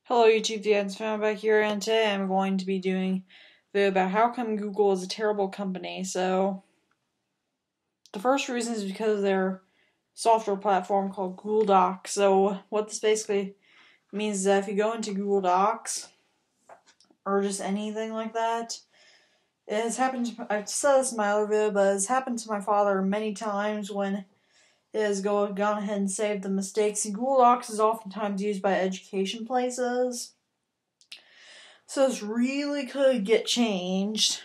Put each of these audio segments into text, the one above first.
Hello YouTube fans, found back here, and today I'm going to be doing a video about how come Google is a terrible company. So, the first reason is because of their software platform called Google Docs. So, what this basically means is that if you go into Google Docs, or just anything like that, it has happened to, I've said this in my other video, but it has happened to my father many times when it has gone ahead and saved the mistakes. And Google Docs is oftentimes used by education places. So this really could get changed.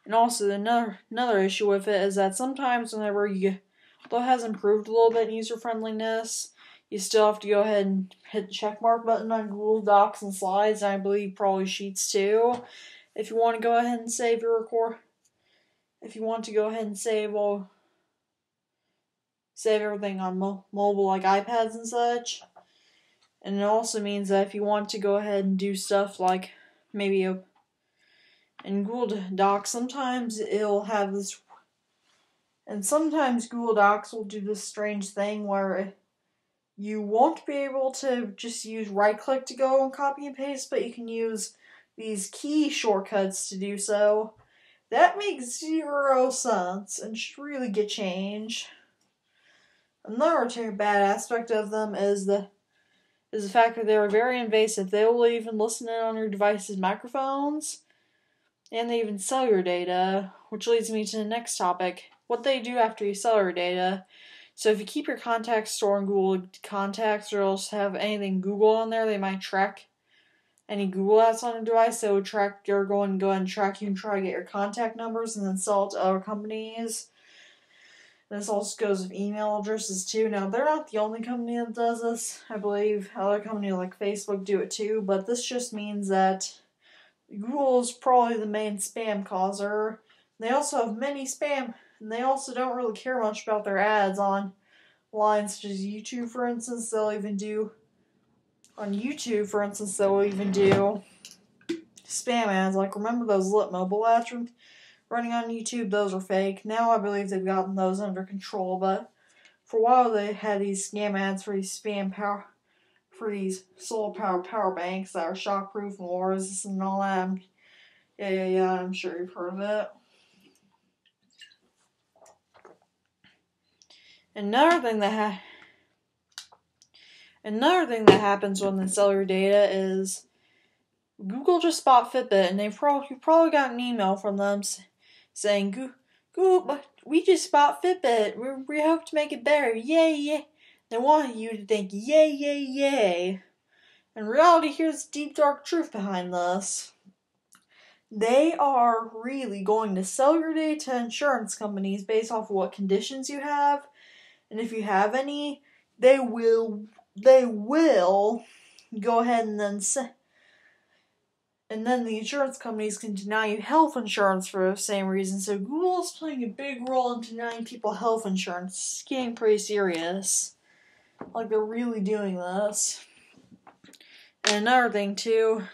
And also another issue with it is that sometimes whenever although it has improved a little bit in user friendliness, you still have to go ahead and hit the checkmark button on Google Docs and Slides, and I believe probably Sheets too. If you want to go ahead and save your if you want to go ahead and save everything on mobile like iPads and such. And it also means that if you want to go ahead and do stuff like maybe in Google Docs, sometimes it'll have this, and sometimes Google Docs will do this strange thing where you won't be able to just use right click to go and copy and paste, but you can use these key shortcuts to do so. That makes zero sense and should really get changed. Another bad aspect of them is the fact that they are very invasive. They will even listen in on your device's microphones, and they even sell your data, which leads me to the next topic. What they do after you sell your data. So if you keep your contacts stored in Google Contacts, or else have anything Google on there, they might track any Google apps on a device. They would track, they're going to go ahead and track you and try to get your contact numbers and then sell it to other companies. This also goes with email addresses too. Now, they're not the only company that does this. I believe other companies like Facebook do it too, but this just means that Google is probably the main spam causer. They also have many spam, and they also don't really care much about their ads on lines such as YouTube, for instance. They'll even do spam ads. Like, remember those lit mobile ads from running on YouTube? Those are fake. Now I believe they've gotten those under control, but for a while they had these scam ads for these solar power banks that are shockproof and war resistant and all that. Yeah, I'm sure you've heard of it. Another thing that happens when they sell your data is Google just bought Fitbit, and you probably got an email from them saying, "Google, we just bought Fitbit. We hope to make it better. Yay, yay!" They want you to think, "Yay, yay, yay!" In reality, here's the deep dark truth behind this. They are really going to sell your data to insurance companies based off of what conditions you have, and if you have any, they will go ahead and then the insurance companies can deny you health insurance for the same reason. So Google is playing a big role in denying people health insurance. It's getting pretty serious. Like, they're really doing this. And another thing too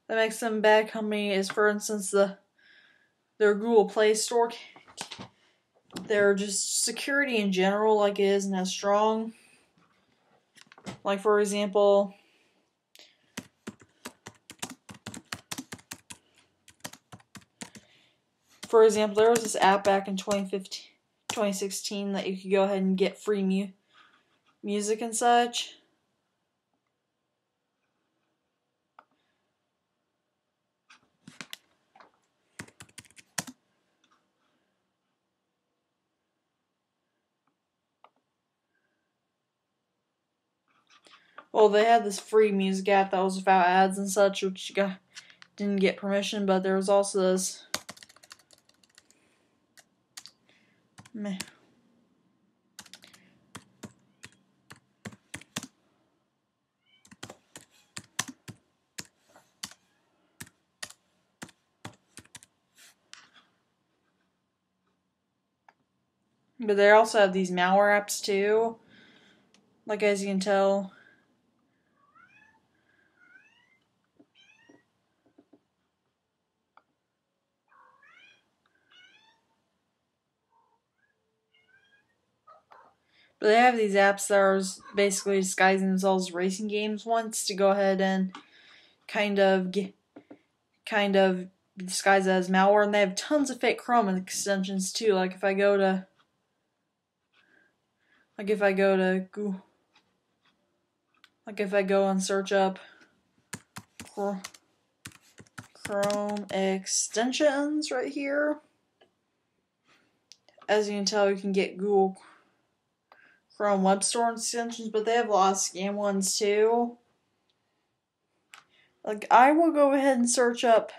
that makes them a bad company is, for instance, their Google Play Store. Their just security in general, like, it isn't as strong. Like, for example, there was this app back in 2016 that you could go ahead and get free music and such. Well, they had this free music app that was without ads and such, which didn't get permission, but there was also this. But they also have these malware apps too. Like, as you can tell. But they have these apps that are basically disguising themselves as racing games once to go ahead and kind of disguise it as malware, and they have tons of fake Chrome extensions too. Like if I go to Google, like if I go and search up Chrome extensions right here, as you can tell, you can get Google Chrome Web Store extensions, but they have a lot of scam ones too. Like I will go ahead and search up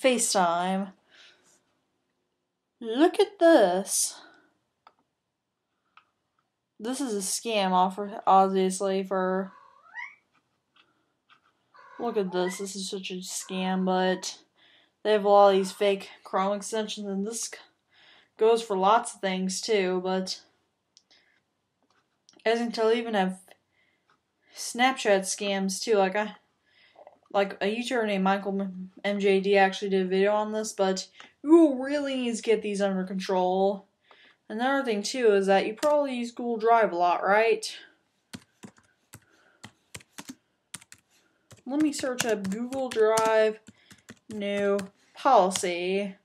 FaceTime. Look at this. This is a scam offer, obviously, for... Look at this. This is such a scam, but they have a lot of these fake Chrome extensions, and this goes for lots of things, too, but... As you can tell, they even have Snapchat scams, too. Like a YouTuber named Michael MJD actually did a video on this, but you really need to get these under control. Another thing too is that you probably use Google Drive a lot, right? Let me search up Google Drive new policy.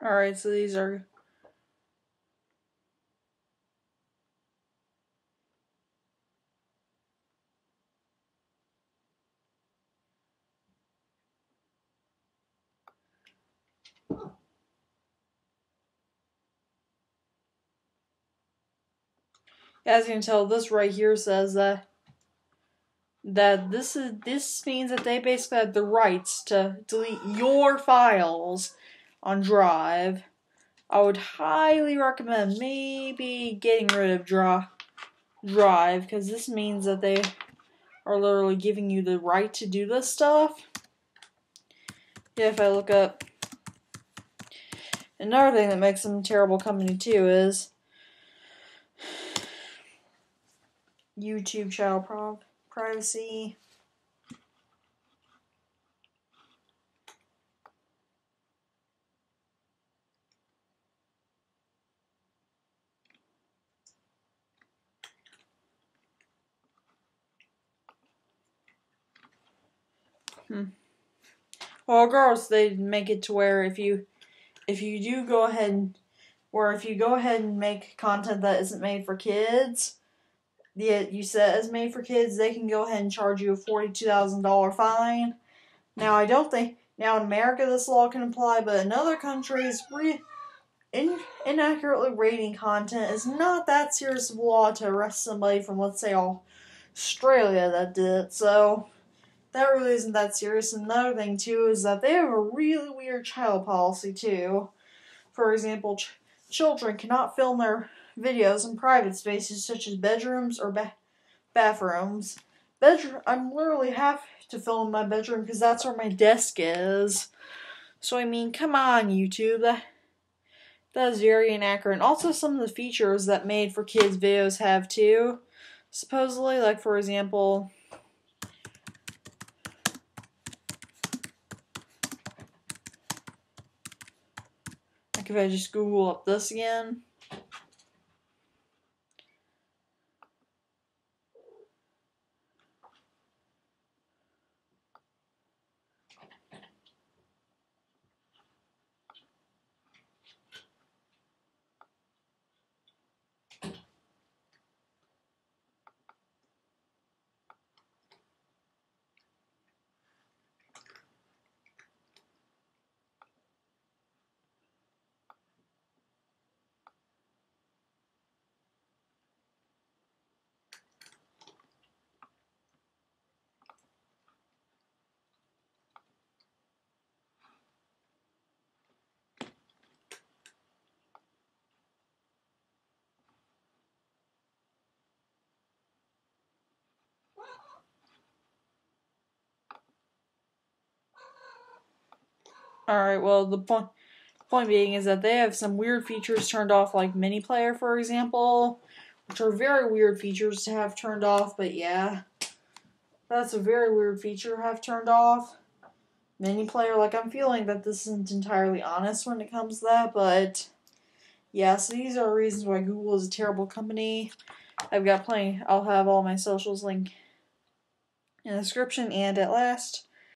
Alright, so these are... As you can tell, this right here says that this means that they basically have the rights to delete your files on Drive. I would highly recommend maybe getting rid of Drive, because this means that they are literally giving you the right to do this stuff. Yeah, if I look up... Another thing that makes them a terrible company too is YouTube channel privacy. Well, regardless, they make it to where if you go ahead and make content that isn't made for kids, you set as made for kids, they can go ahead and charge you a $42,000 fine. Now, I don't think in America this law can apply, but in other countries, inaccurately rating content is not that serious of a law to arrest somebody from, let's say, Australia that did it. So that really isn't that serious. Another thing too is that they have a really weird child policy too. For example, children cannot film their videos in private spaces such as bedrooms or bathrooms. I literally have to film in my bedroom because that's where my desk is. So I mean, come on, YouTube. That is very inaccurate. And also some of the features that made for kids videos have too. Supposedly, like for example, like if I just Google up this again. Alright, well, the point being is that they have some weird features turned off, like mini player, for example, which are very weird features to have turned off, but yeah. That's a very weird feature to have turned off. Mini player, like, I'm feeling that this isn't entirely honest when it comes to that, but yeah, so these are reasons why Google is a terrible company. I've got plenty. I'll have all my socials linked in the description, and at last,